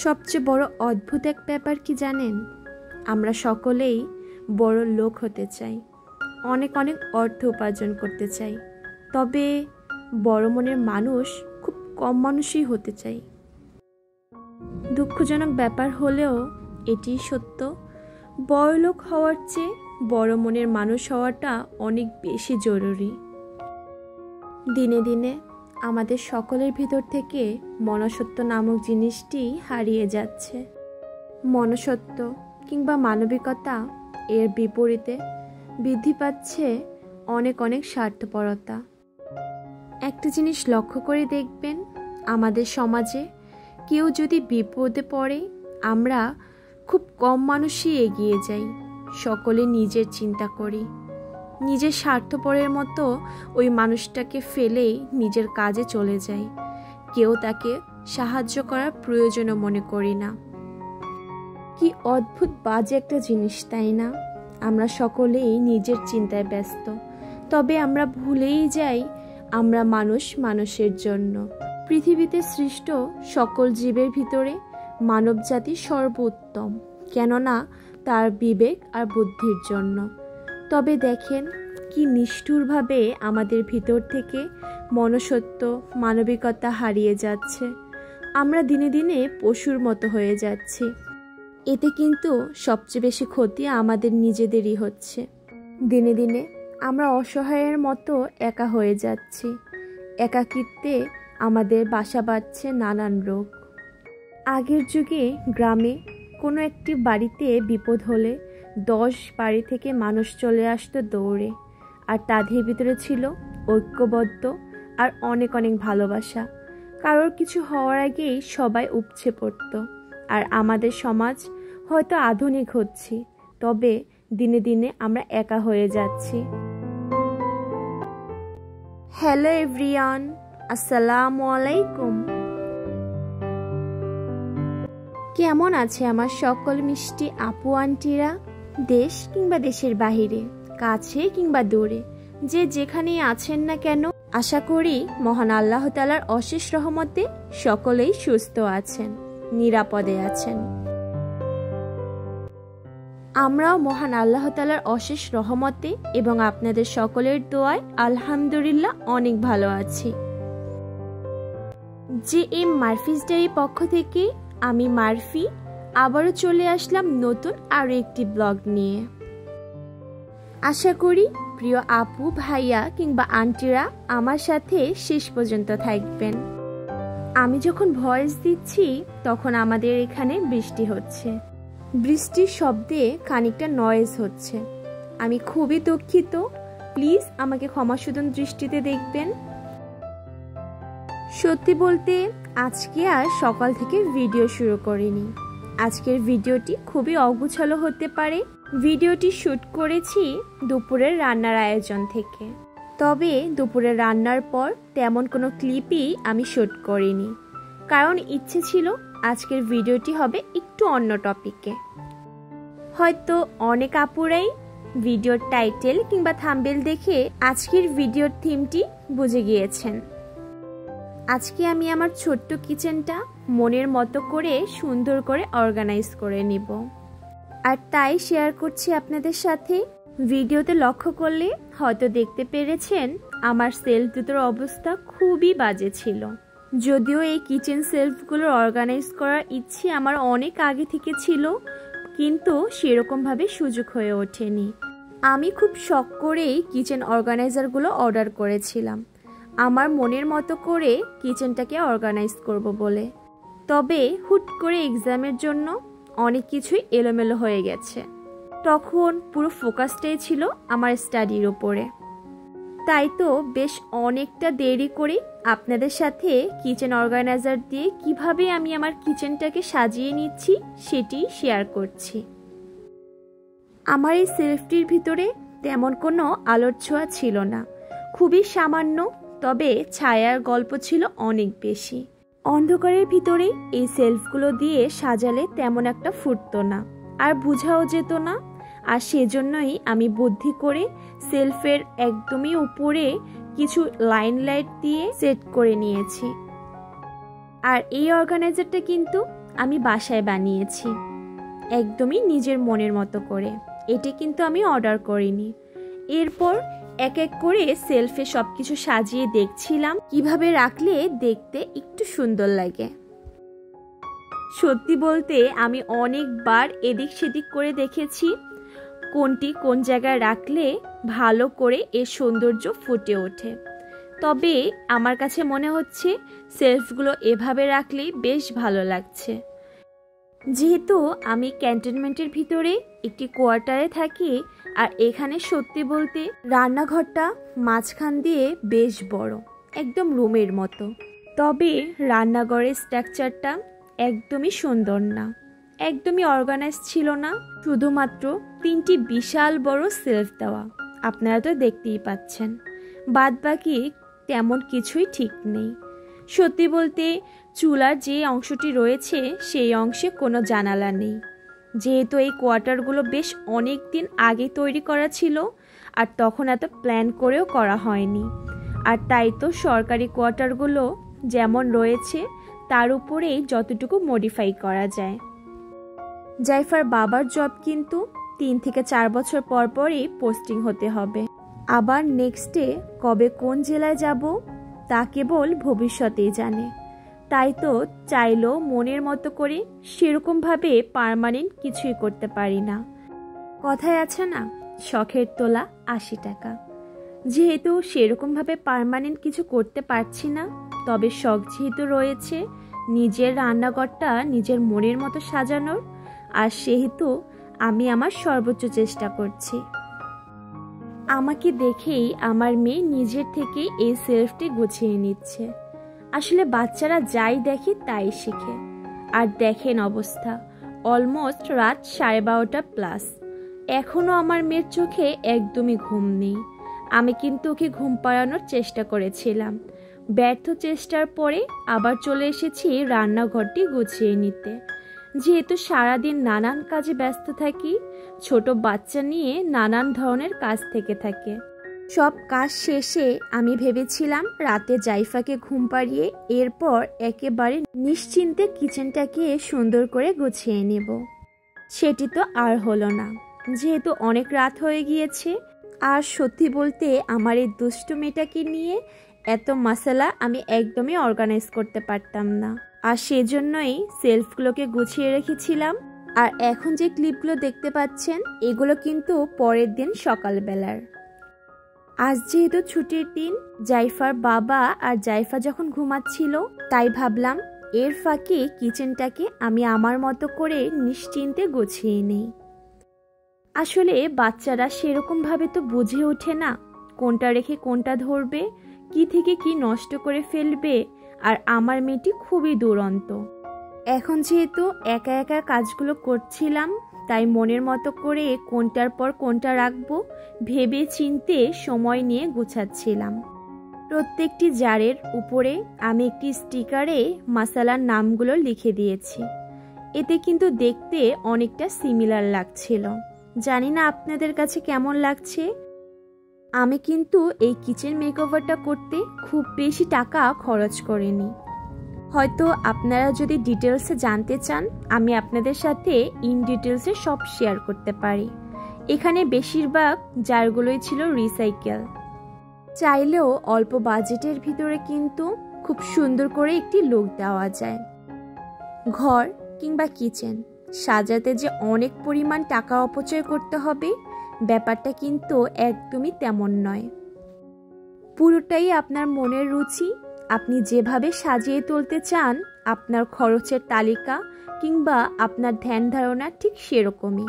সবচেয়ে বড় অদ্ভুত এক ব্যাপার কি জানেন? আমরা সকলেই বড় লোক হতে চাই, অনেক অনেক অর্থ উপার্জন করতে চাই, তবে বড় মনের মানুষ খুব কম মানুষই হতে চাই। দুঃখজনক ব্যাপার হলেও এটি সত্য, বড়লোক হওয়ার চেয়ে বড় মনের মানুষ হওয়াটা অনেক বেশি জরুরি। দিনে দিনে আমাদের সকলের ভিতর থেকে মনুষ্যত্ব নামক জিনিসটি হারিয়ে যাচ্ছে। মনুষ্যত্ব কিংবা মানবিকতা এর বিপরীতে বৃদ্ধি পাচ্ছে অনেক অনেক স্বার্থপরতা। একটা জিনিস লক্ষ্য করে দেখবেন, আমাদের সমাজে কেউ যদি বিপদে পড়ে আমরা খুব কম মানুষই এগিয়ে যাই, সকলে নিজের চিন্তা করি, নিজের স্বার্থপরের মতো ওই মানুষটাকে ফেলেই নিজের কাজে চলে যাই, কেউ তাকে সাহায্য করার প্রয়োজনও মনে করি না। কি অদ্ভুত বাজে একটা জিনিস, তাই না? আমরা সকলেই নিজের চিন্তায় ব্যস্ত, তবে আমরা ভুলেই যাই আমরা মানুষ মানুষের জন্য। পৃথিবীতে সৃষ্ট সকল জীবের ভিতরে মানবজাতি সর্বোত্তম, কেননা তার বিবেক আর বুদ্ধির জন্য। তবে দেখেন কি নিষ্ঠুরভাবে আমাদের ভিতর থেকে মনুষ্যত্ব মানবিকতা হারিয়ে যাচ্ছে। আমরা দিনে দিনে পশুর মতো হয়ে যাচ্ছি। এতে কিন্তু সবচেয়ে বেশি ক্ষতি আমাদের নিজেদেরই হচ্ছে। দিনে দিনে আমরা অসহায়ের মতো একা হয়ে যাচ্ছি। একাকিত্বে আমাদের বাসা বাঁধছে নানান রোগ। আগের যুগে গ্রামে কোনো একটি বাড়িতে বিপদ হলে 10 বাড়ি থেকে মানুষ চলে আসতো দৌড়ে, আর তাদের ভিতরে ছিল ঐক্যবদ্ধ আর অনেক অনেক ভালোবাসা। কারোর কিছু হওয়ার আগেই সবাই উপচে পড়ত। আর আমাদের সমাজ হয়তো আধুনিক হচ্ছি, তবে দিনে দিনে আমরা একা হয়ে যাচ্ছি। হ্যালো এভরিওয়ান, আসসালামু আলাইকুম। কেমন আছে আমার সকল মিষ্টি আপু আন্টিরা? দেশ কিংবা দেশের বাহিরে, কাছে কিংবা দূরে, যে যেখানেই আছেন না কেন, আশা করি মহান আল্লাহ তাআলার অশেষ রহমতে সকলেই সুস্থ আছেন, নিরাপদে আছেন। আমরাও মহান আল্লাহ তাআলার অশেষ রহমতে এবং আপনাদের সকলের দোয়ায় আলহামদুলিল্লাহ অনেক ভালো আছি। JM মারফিস ডায়েরির পক্ষ থেকে আমি মারফি আবারও চলে আসলাম নতুন আরও একটি ব্লগ নিয়ে। আশা করি প্রিয় আপু ভাইয়া কিংবা আন্টিরা আমার সাথে শেষ পর্যন্ত থাকবেন। আমি যখন ভয়েস দিচ্ছি তখন আমাদের এখানে বৃষ্টি হচ্ছে। বৃষ্টির শব্দে খানিকটা নয়েজ হচ্ছে, আমি খুবই দুঃখিত, প্লিজ আমাকে ক্ষমাসুদন দৃষ্টিতে দেখবেন। সত্যি বলতে আজকে আর সকাল থেকে ভিডিও শুরু করিনি। আজকের ভিডিওটি খুবই অগোছালো হতে পারে। ভিডিওটি শ্যুট করেছি দুপুরের রান্নার আয়োজন থেকে, তবে দুপুরের রান্নার পর তেমন কোনো ক্লিপই আমি শ্যুট করিনি, কারণ ইচ্ছে ছিল আজকের ভিডিওটি হবে একটু অন্য টপিকে। হয়তো অনেক আপুরাই ভিডিওর টাইটেল কিংবা থাম্বনেল দেখে আজকের ভিডিওর থিমটি বুঝে গিয়েছেন। আজকে আমি আমার ছোট্ট কিচেনটা মনের মতো করে সুন্দর করে অর্গানাইজ করে নিব, আর তাই শেয়ার করছি আপনাদের সাথে। ভিডিওতে লক্ষ্য করলে হয়তো দেখতে পেরেছেন আমার সেলফ দুটোর অবস্থা খুবই বাজে ছিল। যদিও এই কিচেন সেলফগুলোর অর্গানাইজ করার ইচ্ছে আমার অনেক আগে থেকে ছিল, কিন্তু সেরকমভাবে সুযোগ হয়ে ওঠেনি। আমি খুব শখ করেই কিচেন অর্গানাইজারগুলো অর্ডার করেছিলাম আমার মনের মতো করে কিচেনটাকে অর্গানাইজ করব বলে। তবে হুট করে এক্সামের জন্য অনেক কিছুই এলোমেলো হয়ে গেছে। তখন পুরো ফোকাসটাই ছিল আমার স্টাডির ওপরে। তাই তো বেশ অনেকটা দেরি করে আপনাদের সাথে কিচেন অর্গানাইজার দিয়ে কিভাবে আমি আমার কিচেনটাকে সাজিয়ে নিচ্ছি সেটি শেয়ার করছি। আমার এই সেলফটির ভিতরে তেমন কোনো আলোর ছোঁয়া ছিল না, খুবই সামান্য, তবে ছায়ার গল্প ছিল অনেক বেশি। অন্ধকারের ভিতরে এই সেলফগুলো দিয়ে সাজালে তেমন একটা ফুটতো না, আর বোঝাও যেত না। আর সেজন্যই আমি বুদ্ধি করে সেলফের একদমই উপরে কিছু লাইন লাইট দিয়ে সেট করে নিয়েছি। আর এই অর্গানাইজারটা কিন্তু আমি বাসায় বানিয়েছি, একদমই নিজের মনের মতো করে। এটি কিন্তু আমি অর্ডার করিনি। এরপর এক এক করে সেলফে সব কিছু সাজিয়ে দেখছিলাম কিভাবে রাখলে দেখতে একটু সুন্দর লাগে। সত্যি বলতে আমি অনেকবার এদিক সেদিক করে দেখেছি কোনটি কোন জায়গায় রাখলে ভালো করে এর সৌন্দর্য ফুটে ওঠে। তবে আমার কাছে মনে হচ্ছে সেলফগুলো এভাবে রাখলেই বেশ ভালো লাগছে। যেহেতু আমি ক্যান্টনমেন্টের ভিতরে একটি কোয়ার্টারে থাকি, আর এখানে সত্যি বলতে রান্নাঘরটা মাঝখান দিয়ে বেশ বড়, একদম রুমের মতো। তবে রান্নাঘরের স্ট্রাকচারটা একদমই সুন্দর না, একদমই অর্গানাইজ ছিল না। শুধুমাত্র 3টি বিশাল বড় সেলফ দেওয়া, আপনারা তো দেখতেই পাচ্ছেন। বাদ বাকি তেমন কিছুই ঠিক নেই। সত্যি বলতে চুলার যে অংশটি রয়েছে সেই অংশে কোনো জানালা নেই। যেহেতু এই কোয়ার্টারগুলো বেশ অনেক দিন আগে তৈরি করা ছিল, আর তখন এত প্ল্যান করেও করা হয়নি। আর তাই তো সরকারি কোয়ার্টারগুলো যেমন রয়েছে তার উপরেই যতটুকু মডিফাই করা যায়। জাইফার বাবার জব কিন্তু 3 থেকে 4 বছর পর পরই পোস্টিং হতে হবে। আবার নেক্সটে কবে কোন জেলায় যাব তা কেবল ভবিষ্যতেই জানে। তাই তো চাইলেও মনের মতো করে সেরকমভাবে পার্মানেন্ট কিছুই করতে পারি না। কথায় আছে না, শখের তোলা 80 টাকা। যেহেতু সেরকমভাবে পার্মানেন্ট কিছু করতে পারছি না, তবে শখ যেহেতু রয়েছে নিজের রান্নাঘরটা নিজের মনের মতো সাজানোর, আর সেহেতু আমি আমার সর্বোচ্চ চেষ্টা করছি। আমাকে দেখেই আমার মেয়ে নিজের থেকে এই সেলফটি গুছিয়ে নিচ্ছে। আসলে বাচ্চারা যাই দেখে তাই শিখে। আর দেখেন অবস্থা, অলমোস্ট রাত 12:30 প্লাস, এখনও আমার মেয়ের চোখে একদমই ঘুম নেই। আমি কিন্তু ওকে ঘুম পাড়ানোর চেষ্টা করেছিলাম। ব্যর্থ চেষ্টার পরে আবার চলে এসেছি রান্নাঘরটি গুছিয়ে নিতে। যেহেতু সারাদিন নানান কাজে ব্যস্ত থাকি, ছোট বাচ্চা নিয়ে নানান ধরনের কাজ থেকে থাকে। সব কাজ শেষে আমি ভেবেছিলাম রাতে জাইফাকে ঘুম পাড়িয়ে এরপর একেবারে নিশ্চিন্তে কিচেনটাকে সুন্দর করে গুছিয়ে নেব। সেটি তো আর হলো না, যেহেতু অনেক রাত হয়ে গিয়েছে। আর সত্যি বলতে আমার এই দুষ্টু মেয়েটাকে নিয়ে এত মশলা আমি একদমই অর্গানাইজ করতে পারতাম না, আর সেজন্যই সেলফগুলোকে গুছিয়ে রেখেছিলাম। আর এখন যে ক্লিপগুলো দেখতে পাচ্ছেন এগুলো কিন্তু পরের দিন সকালবেলার। আজ যেহেতু ছুটির দিন, জাইফার বাবা আর জাইফা যখন ঘুমাচ্ছিল, তাই ভাবলাম এর ফাঁকে কিচেনটাকে আমি আমার মতো করে নিশ্চিন্তে গুছিয়ে নিই। আসলে বাচ্চারা সেরকমভাবে তো বুঝে ওঠে না কোনটা রেখে কোনটা ধরবে, কি থেকে কি নষ্ট করে ফেলবে। আর আমার মেয়েটি খুবই দুরন্ত। এখন যেহেতু একা একা কাজগুলো করছিলাম, তাই মনের মতো করে কোনটার পর কোনটা রাখবো ভেবে চিনতে সময় নিয়ে গুছাচ্ছিলাম। প্রত্যেকটি জারের উপরে আমি একটি স্টিকারে মশলার নামগুলো লিখে দিয়েছি। এতে কিন্তু দেখতে অনেকটা সিমিলার লাগছিল। জানি না আপনাদের কাছে কেমন লাগছে। আমি কিন্তু এই কিচেন মেকওভারটা করতে খুব বেশি টাকা খরচ করিনি। হয়তো আপনারা যদি ডিটেলসে জানতে চান, আমি আপনাদের সাথে ইন ডিটেলসে সব শেয়ার করতে পারি। এখানে বেশিরভাগ জারগুলোই ছিল রিসাইকেল। চাইলেও অল্প বাজেটের ভিতরে কিন্তু খুব সুন্দর করে একটি লুক দেওয়া যায়। ঘর কিংবা কিচেন সাজাতে যে অনেক পরিমাণ টাকা অপচয় করতে হবে, ব্যাপারটা কিন্তু একদমই তেমন নয়। পুরোটাই আপনার মনের রুচি। আপনি যেভাবে সাজিয়ে তুলতে চান, আপনার খরচের তালিকা কিংবা আপনার ধ্যান ধারণা ঠিক সেরকমই।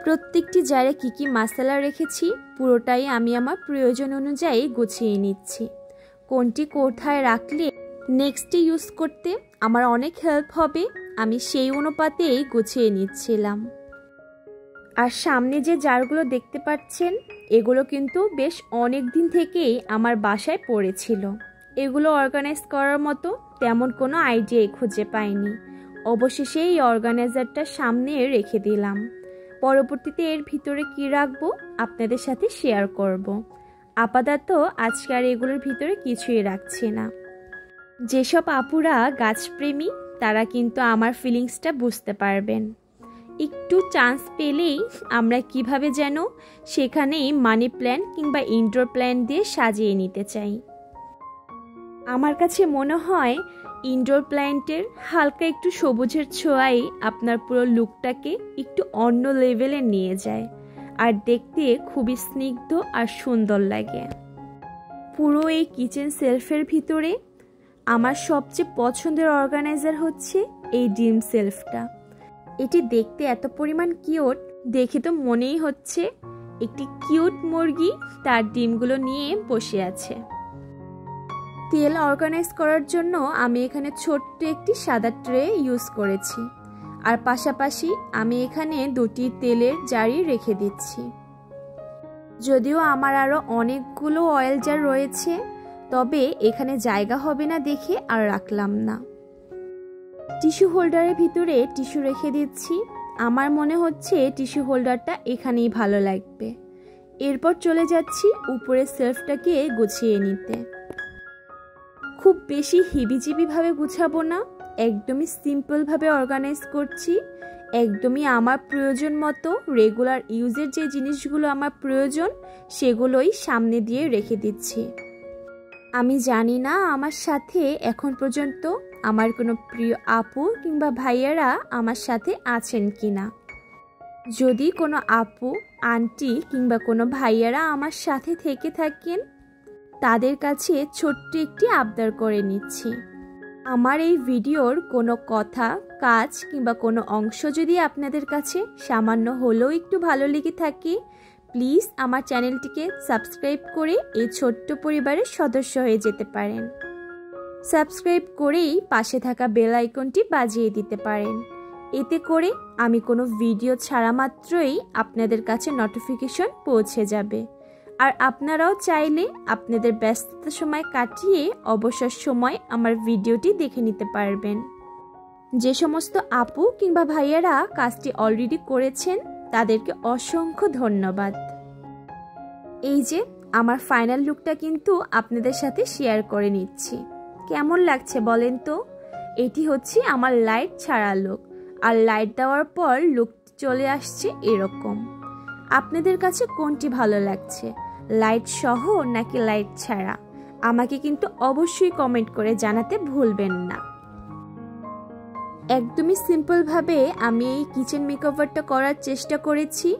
প্রত্যেকটি জারে কি কি মশলা রেখেছি পুরোটাই আমি আমার প্রয়োজন অনুযায়ী গুছিয়ে নিচ্ছি। কোনটি কোথায় রাখলে নেক্সটে ইউজ করতে আমার অনেক হেল্প হবে, আমি সেই অনুপাতেই গুছিয়ে নিচ্ছিলাম। আর সামনে যে জারগুলো দেখতে পাচ্ছেন, এগুলো কিন্তু বেশ অনেক দিন থেকেই আমার বাসায় পড়েছিল। এগুলো অর্গানাইজ করার মতো তেমন কোনো আইডিয়াই খুঁজে পাইনি। অবশেষে এই অর্গানাইজারটা সামনে রেখে দিলাম। পরবর্তীতে এর ভিতরে কি রাখবো আপনাদের সাথে শেয়ার করব। আপাতত আজকে আর এগুলোর ভিতরে কিছুই রাখছি না। যেসব আপুরা গাছপ্রেমী তারা কিন্তু আমার ফিলিংসটা বুঝতে পারবেন। একটু চান্স পেলেই আমরা কিভাবে যেন সেখানেই মানি প্ল্যান্ট কিংবা ইনডোর প্ল্যান্ট দিয়ে সাজিয়ে নিতে চাই। আমার কাছে মনে হয় ইনডোর প্ল্যান্টের হালকা একটু সবুজের ছোঁয়াই আপনার পুরো লুকটাকে একটু অন্য লেভেলে নিয়ে যায় আর দেখতে খুবই স্নিগ্ধ আর সুন্দর লাগে। পুরো এই কিচেন সেলফের ভিতরে আমার সবচেয়ে পছন্দের অর্গানাইজার হচ্ছে এই ডিম সেলফটা। এটি দেখতে এত পরিমাণ কিউট, দেখে তো মনেই হচ্ছে একটি কিউট মুরগি তার ডিমগুলো নিয়ে বসে আছে। তেল অর্গানাইজ করার জন্য আমি এখানে ছোট্ট একটি সাদা ট্রে ইউজ করেছি, আর পাশাপাশি আমি এখানে দুটি তেলের জারি রেখে দিচ্ছি। যদিও আমার আরও অনেকগুলো অয়েল জার রয়েছে, তবে এখানে জায়গা হবে না দেখে আর রাখলাম না। টিস্যু হোল্ডারের ভিতরে টিস্যু রেখে দিচ্ছি। আমার মনে হচ্ছে টিস্যু হোল্ডারটা এখানেই ভালো লাগবে। এরপর চলে যাচ্ছি উপরের সেলফটাকে গুছিয়ে নিতে। খুব বেশি হিবিজিবিভাবে গুছাবো না, একদমই সিম্পলভাবে অর্গানাইজ করছি। একদমই আমার প্রয়োজন মতো রেগুলার ইউজের যে জিনিসগুলো আমার প্রয়োজন সেগুলোই সামনে দিয়ে রেখে দিচ্ছি। আমি জানি না আমার সাথে এখন পর্যন্ত আমার কোনো প্রিয় আপু কিংবা ভাইয়ারা আমার সাথে আছেন কিনা। যদি কোনো আপু, আন্টি কিংবা কোনো ভাইয়ারা আমার সাথে থেকে থাকেন, তাদের কাছে ছোট্ট একটি আবদার করে নিচ্ছি। আমার এই ভিডিওর কোনো কথা, কাজ কিংবা কোনো অংশ যদি আপনাদের কাছে সামান্য হলেও একটু ভালো লেগে থাকে, প্লিজ আমার চ্যানেলটিকে সাবস্ক্রাইব করে এই ছোট্ট পরিবারের সদস্য হয়ে যেতে পারেন। সাবস্ক্রাইব করেই পাশে থাকা বেল আইকনটি বাজিয়ে দিতে পারেন। এতে করে আমি কোনো ভিডিও ছাড়া মাত্রই আপনাদের কাছে নোটিফিকেশন পৌঁছে যাবে। আর আপনারাও চাইলে আপনাদের ব্যস্ততার সময় কাটিয়ে অবসর সময় আমার ভিডিওটি দেখে নিতে পারবেন। যে সমস্ত আপু কিংবা ভাইয়ারা কাজটি অলরেডি করেছেন তাদেরকে অসংখ্য ধন্যবাদ। এই যে আমার ফাইনাল লুকটা কিন্তু আপনাদের সাথে শেয়ার করে নিচ্ছি। কেমন লাগছে বলেন তো? এটি হচ্ছে আমার লাইট ছাড়া লুক, আর লাইট দেওয়ার পর লুক চলে আসছে এরকম। আপনাদের কাছে কোনটি ভালো লাগছে, লাইট সহ নাকি লাইট ছাড়া? আমাকে কিন্তু অবশ্যই কমেন্ট করে জানাতে ভুলবেন না। একদমই সিম্পলভাবে আমি এই কিচেন মেকওভারটা করার চেষ্টা করেছি,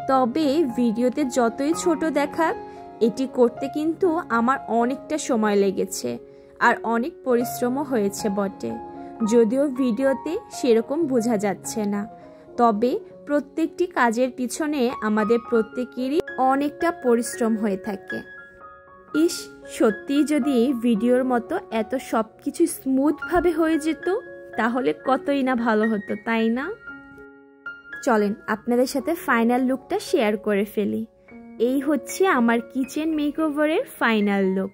তবে ভিডিওতে যতই ছোট দেখাক এটি করতে কিন্তু আমার অনেকটা সময় লেগেছে আর অনেক পরিশ্রমও হয়েছে বটে। যদিও ভিডিওতে সেরকম বোঝা যাচ্ছে না, তবে প্রত্যেকটি কাজের পিছনে আমাদের প্রত্যেকেরই অনেকটা পরিশ্রম হয়ে থাকে। ইস, সত্যিই যদি ভিডিওর মতো এত সব কিছু স্মুথভাবে হয়ে যেত তাহলে কতই না ভালো হতো, তাই না? চলেন আপনাদের সাথে ফাইনাল লুকটা শেয়ার করে ফেলি। এই হচ্ছে আমার কিচেন মেকওভারের ফাইনাল লুক।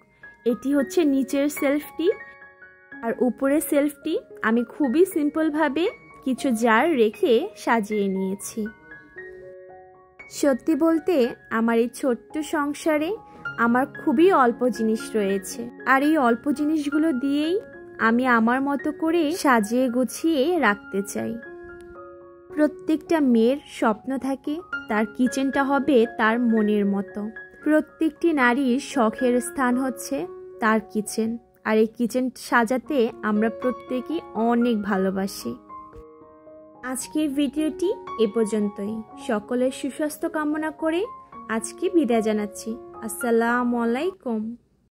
এটি হচ্ছে নিচের সেলফটি, আর উপরের সেলফটি আমি খুবই সিম্পলভাবে কিছু জার রেখে সাজিয়ে নিয়েছি। সত্যি বলতে আমার এই ছোট্ট সংসারে আমার খুবই অল্প জিনিস রয়েছে, আর এই অল্প জিনিসগুলো দিয়েই আমি আমার মতো করে সাজিয়ে গুছিয়ে রাখতে চাই। প্রত্যেকটা মেয়ের স্বপ্ন থাকে তার কিচেনটা হবে তার মনের মতো। প্রত্যেকটি নারীর শখের স্থান হচ্ছে তার কিচেন, আর এই কিচেন সাজাতে আমরা প্রত্যেকেই অনেক ভালোবাসি। আজকের ভিডিওটি এ পর্যন্তই। সকলের সুস্বাস্থ্য কামনা করে আজকে বিদায় জানাচ্ছি। আসসালামু আলাইকুম।